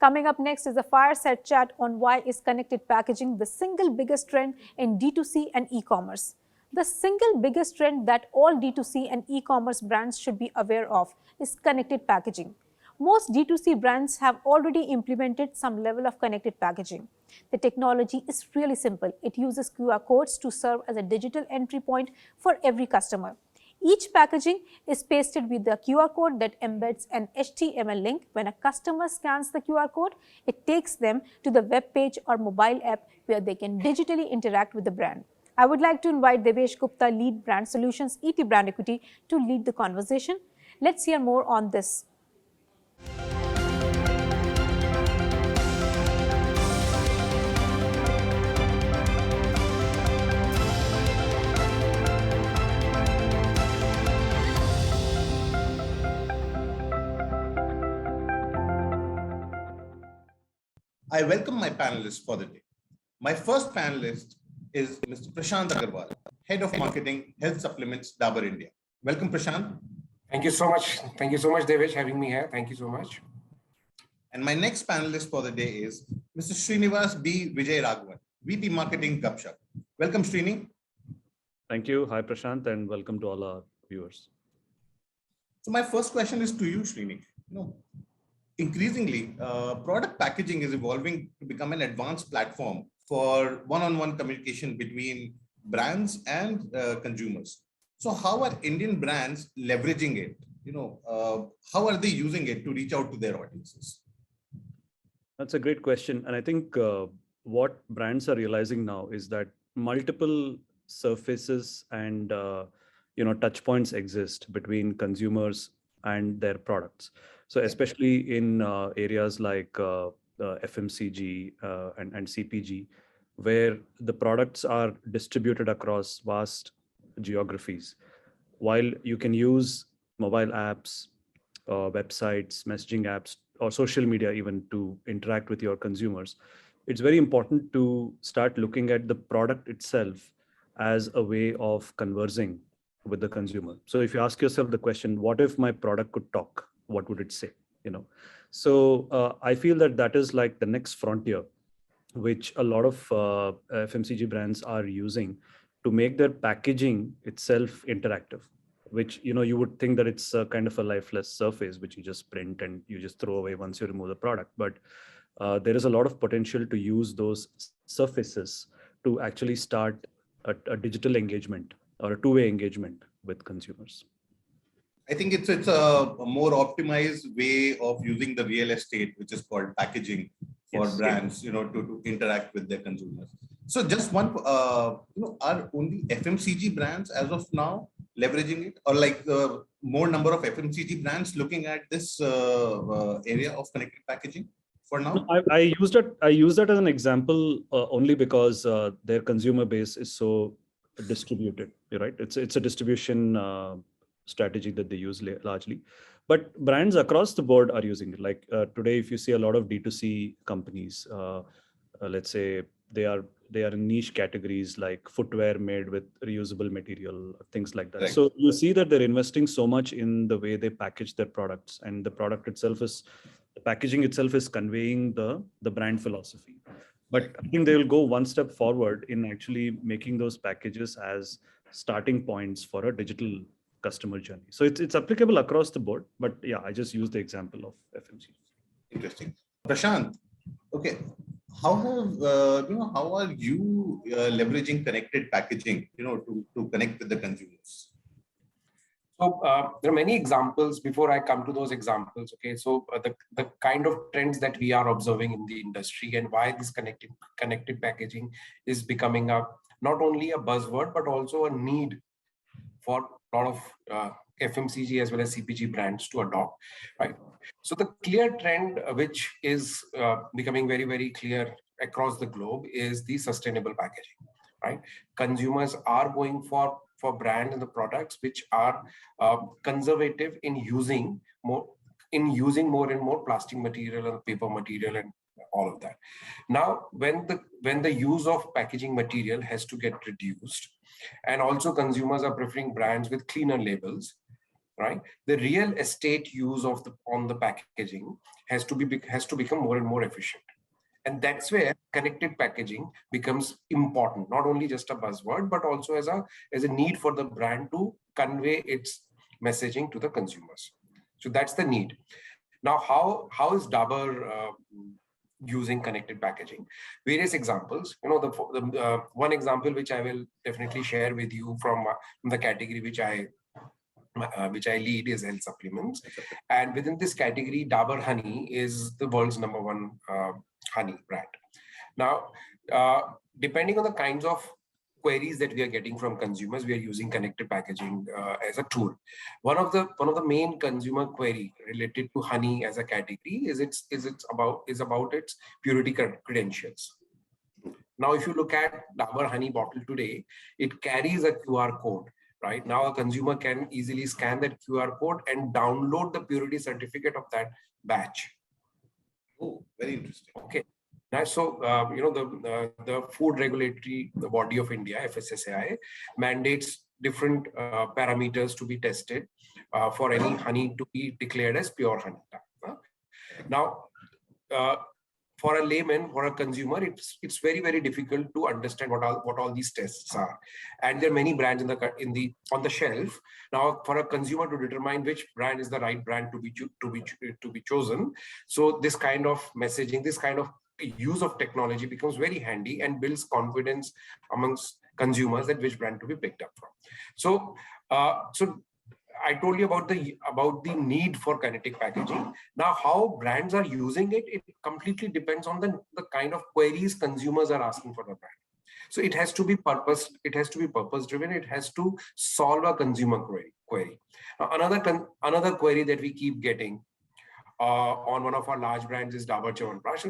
Coming up next is a fireside chat on why is connected packaging the single biggest trend in D2C and e-commerce. The single biggest trend that all D2C and e-commerce brands should be aware of is connected packaging. Most D2C brands have already implemented some level of connected packaging. The technology is really simple. It uses QR codes to serve as a digital entry point for every customer. Each packaging is pasted with the QR code that embeds an HTML link. When a customer scans the QR code, it takes them to the web page or mobile app where they can digitally interact with the brand. I would like to invite Devesh Gupta, Lead Brand Solutions, ET Brand Equity, to lead the conversation. Let's hear more on this. I welcome my panelists for the day. My first panelist is Mr. Prashant Agarwal, Head of Marketing, Health Supplements, Dabur India. Welcome, Prashant. Thank you so much. Thank you so much, Devesh, having me here. Thank you so much. And my next panelist for the day is Mr. Srinivas B. Vijay Raghavan, VP Marketing, Gupshup. Welcome, Srini. Thank you. Hi, Prashant, and welcome to all our viewers. So my first question is to you, Srini. Increasingly, product packaging is evolving to become an advanced platform for one-on-one communication between brands and consumers. So how are Indian brands leveraging it? How are they using it to reach out to their audiences? That's a great question. And I think what brands are realizing now is that multiple surfaces and touch points exist between consumers and their products. So especially in areas like FMCG and CPG, where the products are distributed across vast geographies, while you can use mobile apps, websites, messaging apps, or social media even to interact with your consumers, it's very important to start looking at the product itself as a way of conversing with the consumer. So if you ask yourself the question, what if my product could talk? What would it say? So I feel that is like the next frontier, which a lot of FMCG brands are using to make their packaging itself interactive, which you would think that it's a kind of a lifeless surface which you just print and you just throw away once you remove the product. But there is a lot of potential to use those surfaces to actually start a digital engagement or a two-way engagement with consumers. I think it's a more optimized way of using the real estate, which is called packaging for brands, to interact with their consumers. So just one, are only FMCG brands as of now leveraging it, or like more number of FMCG brands looking at this area of connected packaging for now? I use that as an example only because their consumer base is so distributed, right? It's a distribution strategy that they use largely, but brands across the board are using it. Like today, if you see a lot of D2C companies, let's say they are in niche categories like footwear made with reusable material, things like that. Right. So you see that they're investing so much in the way they package their products, and the packaging itself is conveying the brand philosophy. But I think they will go one step forward in actually making those packages as starting points for a digital customer journey. So it's applicable across the board, but yeah, I just used the example of FMCG. Interesting. Prashant, okay, how are you leveraging connected packaging, to connect with the consumers? So there are many examples. Before I come to those examples, okay, so the kind of trends that we are observing in the industry and why this connected packaging is becoming not only a buzzword, but also a need for a lot of FMCG as well as CPG brands to adopt, right? So the clear trend which is becoming very, very clear across the globe is the sustainable packaging, right? Consumers are going for brands and the products which are conservative in using more and more plastic material and paper material and all of that. Now, when the use of packaging material has to get reduced, and also consumers are preferring brands with cleaner labels, right? The real estate use of the packaging has to become more and more efficient. And that's where connected packaging becomes important, not only just a buzzword, but also as a need for the brand to convey its messaging to the consumers. So that's the need. Now, how is Dabur using connected packaging? Various examples. The one example which I will definitely share with you from the category which I lead is health supplements. And within this category, Dabur Honey is the world's #1 honey brand. Now, depending on the kinds of queries that we are getting from consumers, we are using connected packaging as a tool. One of the main consumer query related to honey as a category is about its purity credentials. Now, if you look at Dabur Honey bottle today, it carries a QR code. Right now, a consumer can easily scan that QR code and download the purity certificate of that batch. Oh, very interesting. Okay. Now, so the food regulatory body of India, FSSAI, mandates different parameters to be tested for any honey to be declared as pure honey. Now, for a layman, for a consumer, it's very, very difficult to understand what all these tests are, and there are many brands on the shelf. Now, for a consumer to determine which brand is the right brand to be chosen, so this kind of messaging, this kind of use of technology becomes very handy and builds confidence amongst consumers that which brand to be picked up from. So, I told you about the need for connected packaging. Now, how brands are using it, it completely depends on the kind of queries consumers are asking for the brand. So it has to be purpose driven. It has to solve a consumer query. Now, another query that we keep getting on one of our large brands is Dabur Chyawanprash.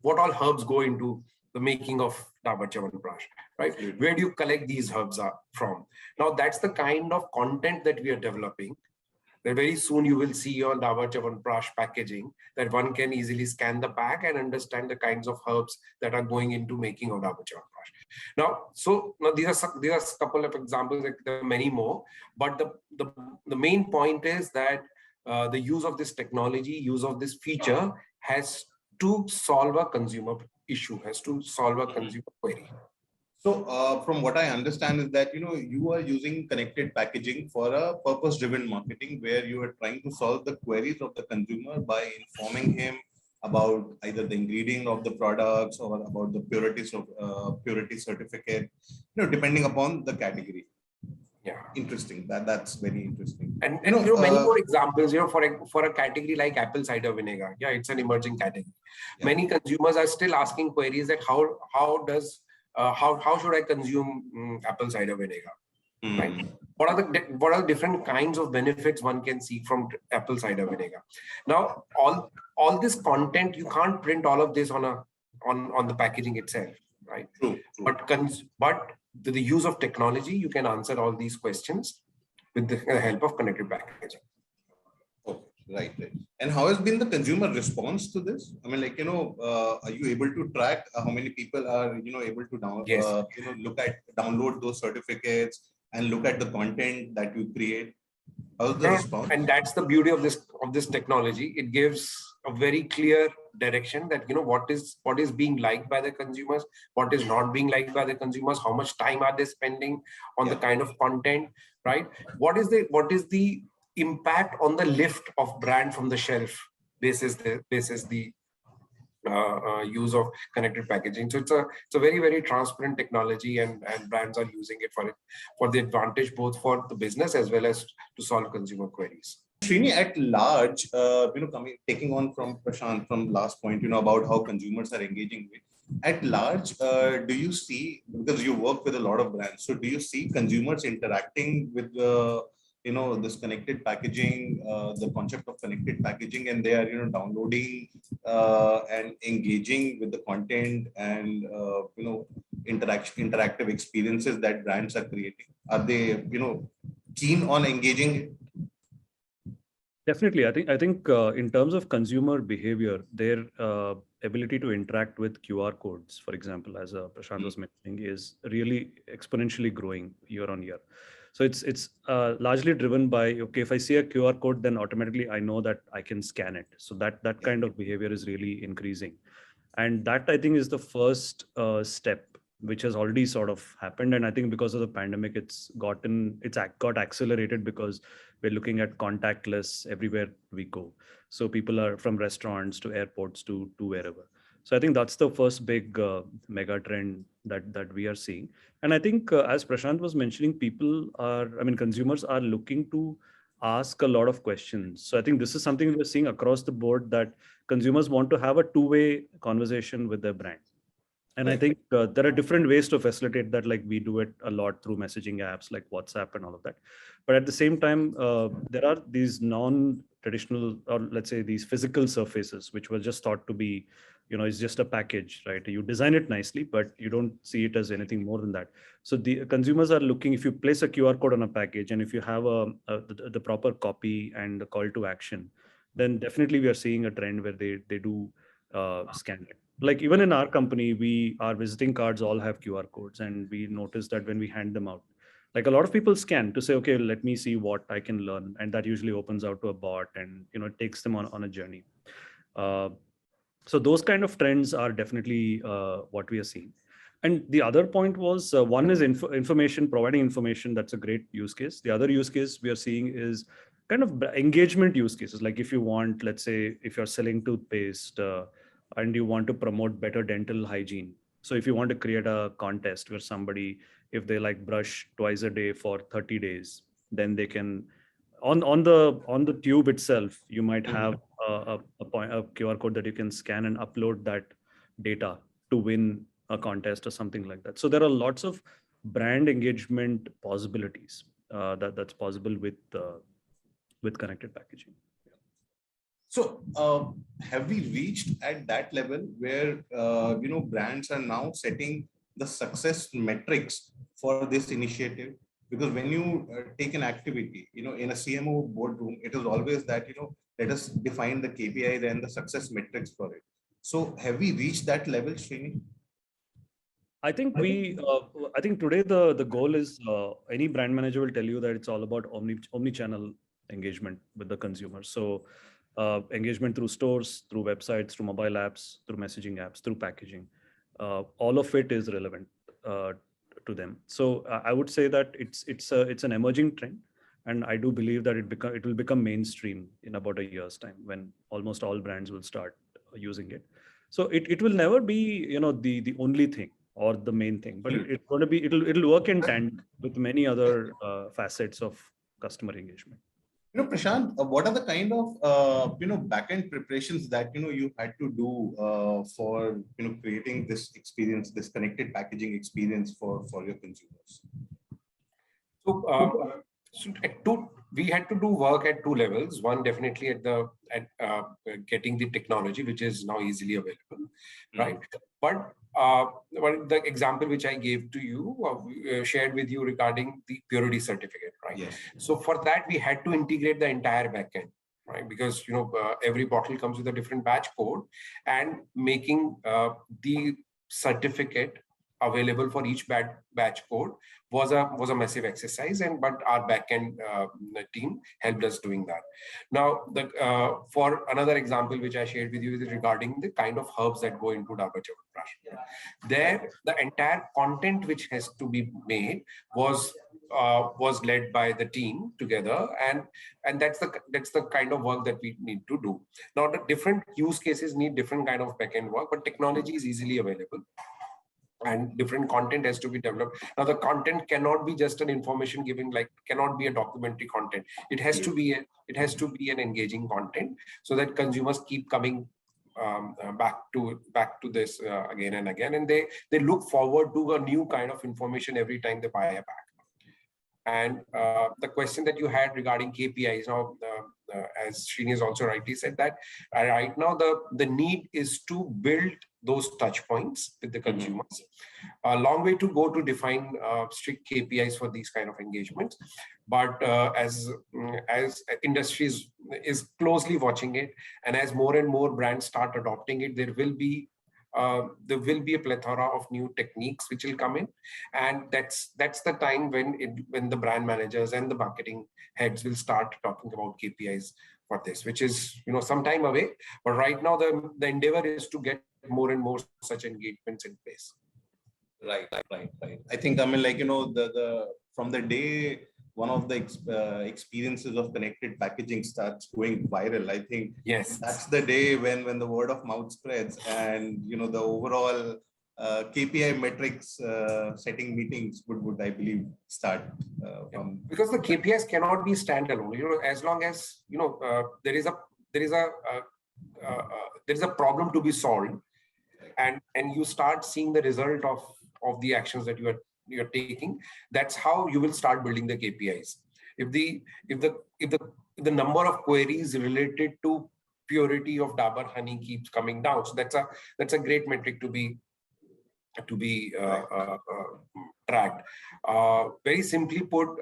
What all herbs go into the making of Dabur Chyawanprash, right? Where do you collect these herbs from? Now, that's the kind of content that we are developing. That very soon you will see on Dabur Chyawanprash packaging that one can easily scan the pack and understand the kinds of herbs that are going into making of Dabur Chyawanprash. Now, these are a couple of examples. Like there are many more, but the main point is that the use of this technology, use of this feature has to solve a consumer issue, has to solve a consumer query. So from what I understand is that, you are using connected packaging for a purpose-driven marketing where you are trying to solve the queries of the consumer by informing him about either the ingredient of the products or about the purity certificate, depending upon the category. Yeah, interesting. That's very interesting. And many more examples. For a category like apple cider vinegar, yeah, it's an emerging category. Yeah. Many consumers are still asking queries that how should I consume apple cider vinegar? Right? What are the different kinds of benefits one can see from apple cider vinegar? Now, all this content, you can't print all of this on the packaging itself, right? True. But the use of technology, you can answer all these questions with the help of connected packaging. Oh, right. And how has been the consumer response to this? I mean, are you able to track how many people are, able to download those certificates and look at the content that you create? How's the response? And that's the beauty of this technology. It gives a very clear direction that what is being liked by the consumers, what is not being liked by the consumers, how much time are they spending on the kind of content, right? What is the impact on the lift of brand from the shelf basis the use of connected packaging. So it's a very, very transparent technology, and brands are using it for the advantage, both for the business as well as to solve consumer queries. Srini, at large, taking on from Prashant from last point, about how consumers are engaging with. At large, do you see, because you work with a lot of brands, so do you see consumers interacting with this connected packaging, the concept of connected packaging, and they are, downloading and engaging with the content and, interactive experiences that brands are creating? Are they, keen on engaging? Definitely. I think in terms of consumer behavior, their ability to interact with QR codes, for example, as Prashant was mentioning, is really exponentially growing year on year. So it's largely driven by, okay, if I see a QR code, then automatically I know that I can scan it. So that kind of behavior is really increasing, and that I think is the first step which has already sort of happened. And I think because of the pandemic, got accelerated because we're looking at contactless everywhere we go. So people are from restaurants to airports to wherever. So I think that's the first big mega trend that we are seeing. And I think as Prashant was mentioning, consumers are looking to ask a lot of questions. So I think this is something we're seeing across the board, that consumers want to have a two-way conversation with their brand. And I Right. think there are different ways to facilitate that. Like we do it a lot through messaging apps like WhatsApp and all of that. But at the same time, there are these non-traditional, or let's say these physical surfaces, which were just thought to be, it's just a package, right? You design it nicely, but you don't see it as anything more than that. So the consumers are looking, if you place a QR code on a package and if you have the proper copy and the call to action, then definitely we are seeing a trend where they do scan it. Like even in our company, our visiting cards all have QR codes, and we notice that when we hand them out, like a lot of people scan to say, okay, let me see what I can learn, and that usually opens out to a bot, and it takes them on a journey. uh, so those kind of trends are definitely what we are seeing. And the other point was, one is information, providing information. That's a great use case. The other use case we are seeing is kind of engagement use cases. Like if you want, let's say, if you're selling toothpaste, and you want to promote better dental hygiene. So if you want to create a contest where somebody, if they like brush twice a day for 30 days, then they can, on the tube itself, you might have a QR code that you can scan and upload that data to win a contest or something like that. So there are lots of brand engagement possibilities that's possible with connected packaging. So, have we reached at that level where brands are now setting the success metrics for this initiative? Because when you take an activity, in a CMO boardroom, it is always that let us define the KPIs and the success metrics for it. So, have we reached that level, Srini? I think I think today the goal is, any brand manager will tell you that it's all about omni-channel engagement with the consumer. So engagement through stores, through websites, through mobile apps, through messaging apps, through packaging, all of it is relevant to them. So I would say that it's an emerging trend, and I do believe that it will become mainstream in about a year's time, when almost all brands will start using it. So it will never be the only thing or the main thing, but it's going to be, it'll work in tandem with many other facets of customer engagement. Prashant, what are the kind of back-end preparations that you had to do for creating this experience, this connected packaging experience for your consumers? So, we had to do work at two levels. One, definitely at getting the technology, which is now easily available, right? But the example which I gave to you, shared with you regarding the purity certificate, right? Yes. So for that, we had to integrate the entire backend, right? Because every bottle comes with a different batch code, and making the certificate available for each batch code was a massive exercise, but our backend team helped us doing that. Now, for another example which I shared with you is regarding the kind of herbs that go into Dabur Chyawanprash. There, the entire content which has to be made was led by the team together, and that's the kind of work that we need to do. Now, the different use cases need different kind of backend work, but technology is easily available, and different content has to be developed. Now, the content cannot be just an information giving, like cannot be a documentary content. It has to be an engaging content, so that consumers keep coming back to this again and again, and they look forward to a new kind of information every time they buy a pack. And the question that you had regarding KPIs, now as Srini has also rightly said, that right now the need is to build those touch points with the consumers. A long way to go to define strict KPIs for these kind of engagements, but as industries is closely watching it, and as more and more brands start adopting it, there will be a plethora of new techniques which will come in, and that's the time when the brand managers and the marketing heads will start talking about KPIs for this, which is some time away. But right now the endeavor is to get more and more such engagements in place. Right. I think, I mean, like, the from the day one of the experiences of connected packaging starts going viral, I think Yes, that's the day when the word of mouth spreads, and the overall KPI metrics setting meetings would I believe start from, because the KPIs cannot be standalone. As long as there is a problem to be solved, and you start seeing the result of the actions that you're taking. That's how you will start building the KPIs. If the number of queries related to purity of Dabur honey keeps coming down, so that's a great metric to be tracked. Very simply put,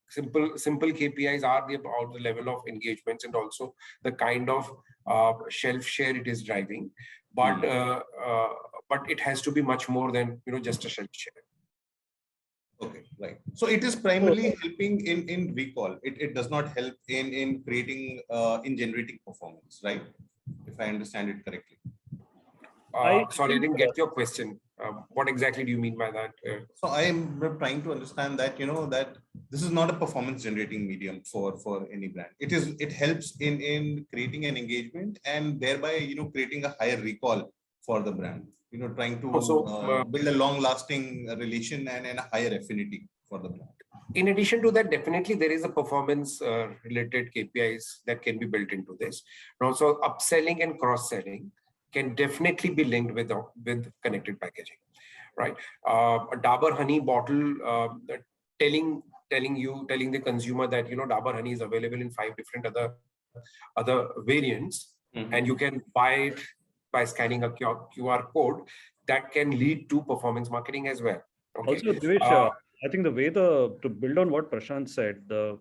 simple KPIs are about the level of engagements and also the kind of shelf share it is driving. But it has to be much more than just a shelf share. okay, right. So it is primarily helping in recall. It does not help in creating in generating performance, right? If I understand it correctly. Sorry, I didn't get your question. What exactly do you mean by that? So I am trying to understand that that this is not a performance generating medium for any brand. It helps in creating an engagement and thereby creating a higher recall for the brand. Trying to build a long lasting relation and a higher affinity for the brand. In addition to that, definitely there is a performance related KPIs that can be built into this. And also upselling and cross-selling can definitely be linked with connected packaging, right? A Dabur honey bottle telling the consumer that Dabur honey is available in 5 different other variants, and you can buy it by scanning a QR code. That can lead to performance marketing as well. Okay. Also, Devesh, I think the way to build on what Prashant said, the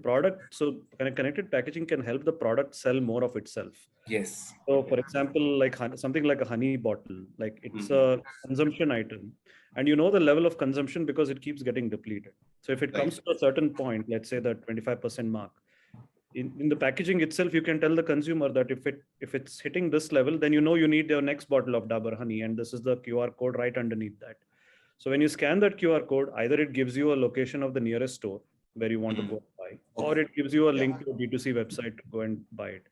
product, so connected packaging can help the product sell more of itself. Yes. So, for example, like something like a honey bottle, like it's a consumption item, and the level of consumption because it keeps getting depleted. So, if it comes to a certain point, let's say the 25% mark, in the packaging itself, you can tell the consumer that if it's hitting this level, then you need your next bottle of Dabur honey, and this is the QR code right underneath that. So when you scan that QR code, either it gives you a location of the nearest store where you want to go and buy, or it gives you a link to a D2C website to go and buy it,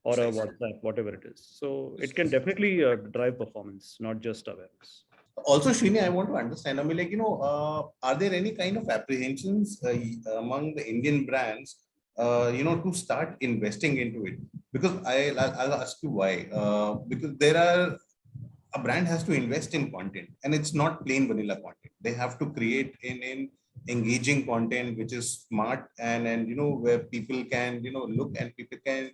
or a WhatsApp, whatever it is. So it can definitely drive performance, not just awareness. Also, Srini, I want to understand, I mean, like, are there any kind of apprehensions among the Indian brands, to start investing into it? Because I'll ask you why. Because a brand has to invest in content, and it's not plain vanilla content. They have to create in engaging content which is smart and where people can look and people can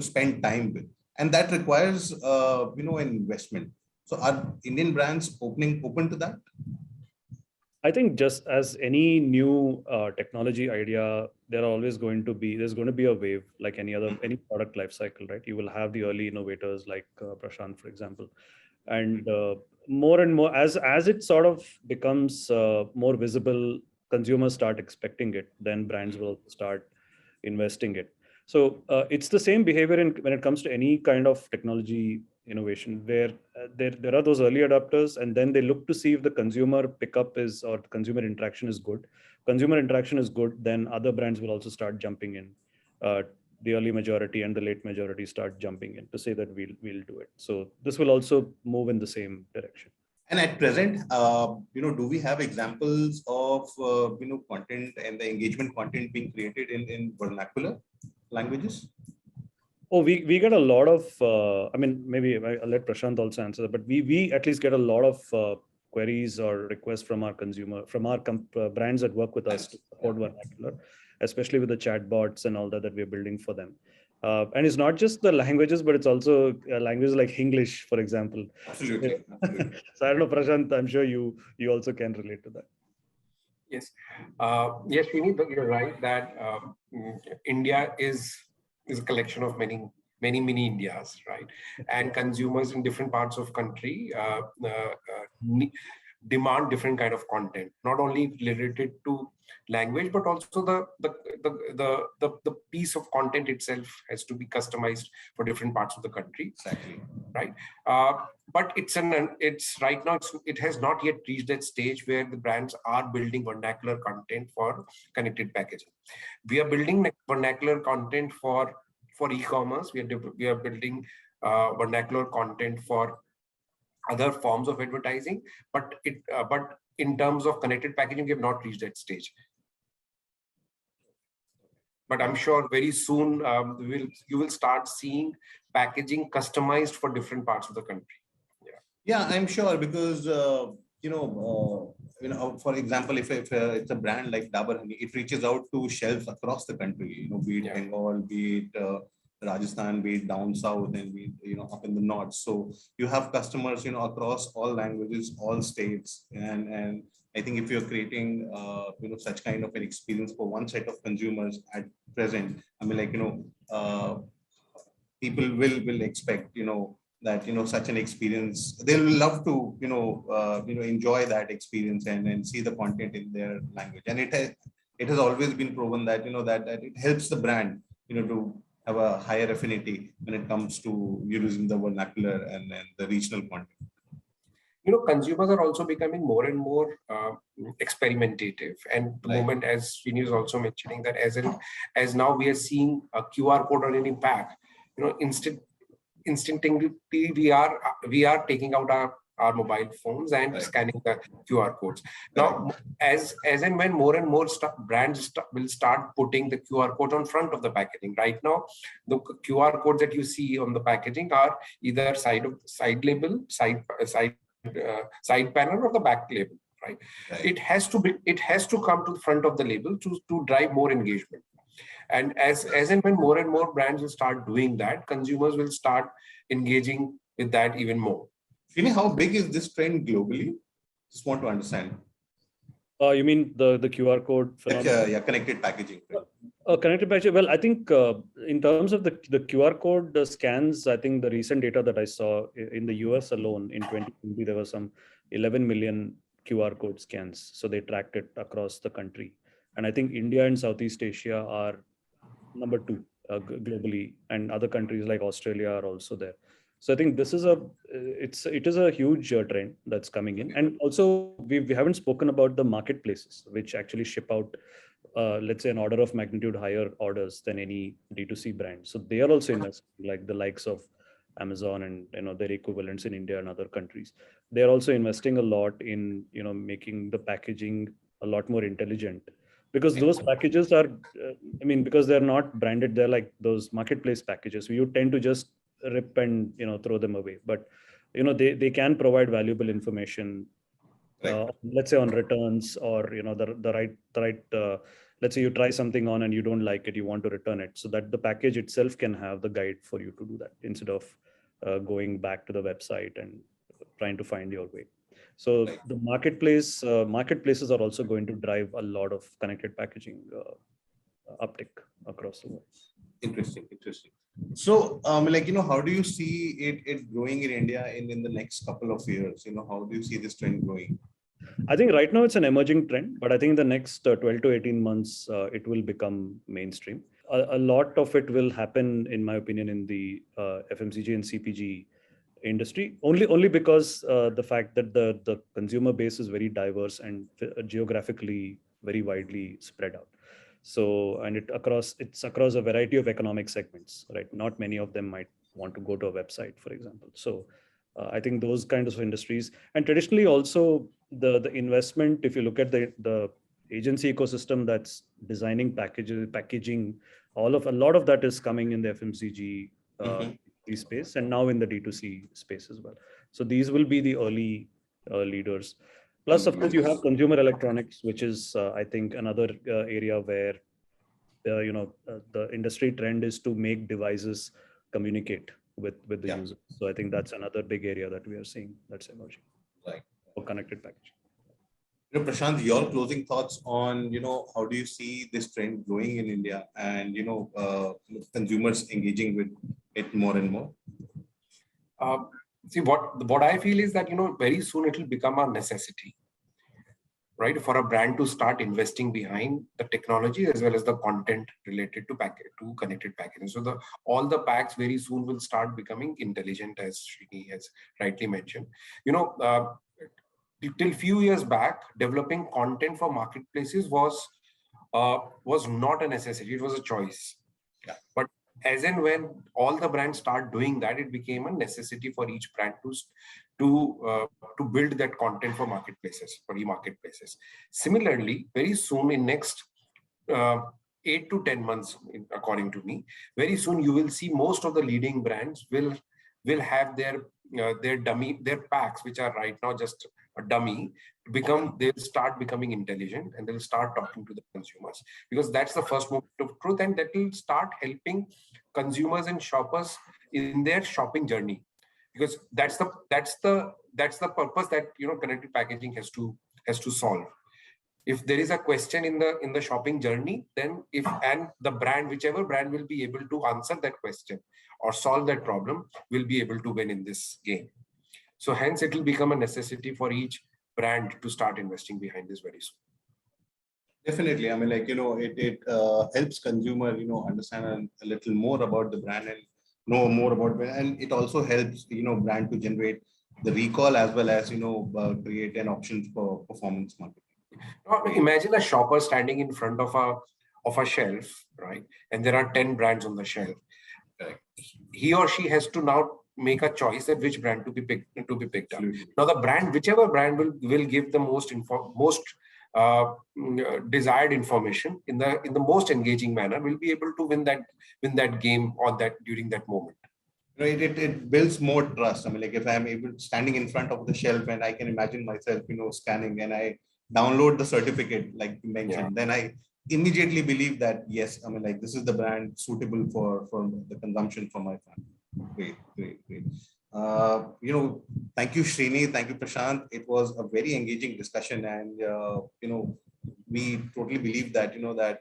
spend time with, and that requires an investment. So are Indian brands open to that? I think just as any new technology idea, there's going to be a wave like any product life cycle, right? You will have the early innovators like Prashant, for example, and more and more as it sort of becomes more visible, consumers start expecting it, then brands will start investing it. So it's the same behavior when it comes to any kind of technology innovation, where there are those early adopters, and then they look to see if the consumer pickup or consumer interaction is good. Consumer interaction is good, then other brands will also start jumping in. The early majority and the late majority start jumping in to say that we'll do it. So this will also move in the same direction. And at present, do we have examples of content and the engagement content being created in vernacular languages? Oh, we get a lot of, I mean, maybe I'll let Prashant also answer that, but we at least get a lot of queries or requests from our brands that work with us to support vernacular. especially with the chatbots and all that we're building for them. And it's not just the languages, but it's also languages like English, for example. Absolutely. Absolutely. So I don't know, Prashant, I'm sure you also can relate to that. Yes, yes, Srini, you're right that India is a collection of many Indias, right? And consumers in different parts of country demand different kind of content, not only related to language, but also the piece of content itself has to be customized for different parts of the country. Exactly. Right. But it's right now, it has not yet reached that stage where the brands are building vernacular content for connected packaging. We are building vernacular content for e-commerce. We are building vernacular content for other forms of advertising, but in terms of connected packaging, we have not reached that stage. But I'm sure very soon you will start seeing packaging customized for different parts of the country. Yeah, I'm sure, because for example, if it's a brand like Dabur Honey, it reaches out to shelves across the country. Be it Bengal, be it Rajasthan, be it down south, and be it, up in the north. So you have customers across all languages, all states, and I think if you're creating such kind of an experience for one set of consumers at present, I mean, people will expect that such an experience, they'll love to enjoy that experience and see the content in their language. And it has always been proven that that it helps the brand to have a higher affinity when it comes to using the vernacular and the regional content. Consumers are also becoming more and more experimentative, and the moment, as Srini is also mentioning, that as now we are seeing a QR code on any pack, instinctively we are taking out our mobile phones and scanning the QR codes. Now, as and when more and more brands will start putting the QR code on front of the packaging. Right now, the QR codes that you see on the packaging are either side label, side panel, or the back label. Right? It has to come to the front of the label to drive more engagement. And as and when more and more brands will start doing that, consumers will start engaging with that even more. How big is this trend globally? Just want to understand. You mean the QR code phenomenon? Yeah, connected packaging. Connected packaging. Well, I think in terms of the QR code scans, I think the recent data that I saw in the US alone in 2020, there were some 11 million QR code scans. So they tracked it across the country. And I think India and Southeast Asia are number 2 globally, and other countries like Australia are also there. So I think this is it is a huge trend that's coming in. And also we haven't spoken about the marketplaces, which actually ship out, let's say, an order of magnitude higher orders than any D2C brand. So they are also investing, like the likes of Amazon and their equivalents in India and other countries. They are also investing a lot in making the packaging a lot more intelligent, because those packages are, because they're not branded, they're like those marketplace packages. So you tend to just rip and throw them away, but they can provide valuable information, let's say on returns, or the right let's say you try something on and you don't like it, you want to return it, so that the package itself can have the guide for you to do that, instead of going back to the website and trying to find your way. So the marketplaces are also going to drive a lot of connected packaging uptick across the world. Interesting. So, how do you see it growing in India in the next couple of years? How do you see this trend growing? I think right now it's an emerging trend, but I think in the next 12 to 18 months, it will become mainstream. A lot of it will happen, in my opinion, in the FMCG and CPG industry, only because the fact that the consumer base is very diverse and geographically very widely spread out. So, and it's across a variety of economic segments, right? Not many of them might want to go to a website, for example. So I think those kinds of industries, and traditionally also the investment, if you look at the agency ecosystem that's designing packaging, a lot of that is coming in the FMCG space, and now in the D2C space as well. So these will be the early leaders. Plus, of course, you have consumer electronics, which is, I think, another area where the industry trend is to make devices communicate with the Yeah. user. So I think that's another big area that we are seeing that's emerging. Right. For connected packaging. Prashant, your closing thoughts on, how do you see this trend growing in India and, consumers engaging with it more and more? See, what I feel is that, very soon it will become a necessity, right, for a brand to start investing behind the technology as well as the content related to connected packaging. So all the packs very soon will start becoming intelligent, as Srini has rightly mentioned. Till few years back, developing content for marketplaces was not a necessity; it was a choice. Yeah. But as and when all the brands start doing that, it became a necessity for each brand to build that content for marketplaces, for e-marketplaces. Similarly, very soon in next 8 to 10 months, according to me, very soon you will see most of the leading brands will have their packs, which are right now just a dummy, they'll start becoming intelligent and they'll start talking to the consumers, because that's the first moment of truth, and that will start helping consumers and shoppers in their shopping journey, because that's the purpose that connected packaging has to solve. If there is a question in the shopping journey, then the brand, whichever brand will be able to answer that question or solve that problem, will be able to win in this game. So hence it will become a necessity for each brand to start investing behind this very soon. Definitely. I mean, it helps consumer, understand a little more about the brand and know more about it. And it also helps, brand to generate the recall as well as, create an option for performance marketing. Now, imagine a shopper standing in front of a shelf, right? And there are 10 brands on the shelf. He or she has to now make a choice that which brand to be picked up. Absolutely. Now, whichever brand will give the most desired information in the most engaging manner, will be able to win that game during that moment. It builds more trust. I mean, if I'm standing in front of the shelf and I can imagine myself, scanning, and I download the certificate, like you mentioned, then I immediately believe that, yes, I mean, this is the brand suitable for the consumption for my family. Great. Thank you, Srini. Thank you, Prashant. It was a very engaging discussion, and we totally believe that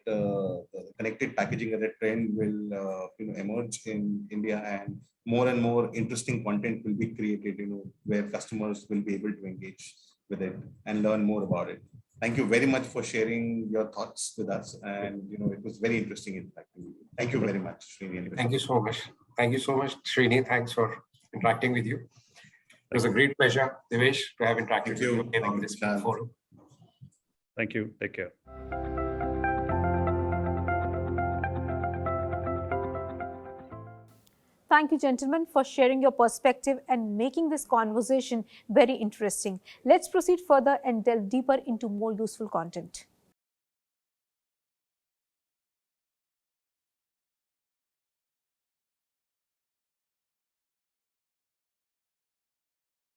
the connected packaging as a trend will emerge in India, and more interesting content will be created, where customers will be able to engage with it and learn more about it. Thank you very much for sharing your thoughts with us, and it was very interesting interacting with you. Thank you very much, Srini. Thank you so much. Thank you so much, Srini. Thanks for interacting with you. It was a great pleasure, Devesh, to have interacted with you again on this forum. Thank you. Take care. Thank you, gentlemen, for sharing your perspective and making this conversation very interesting. Let's proceed further and delve deeper into more useful content.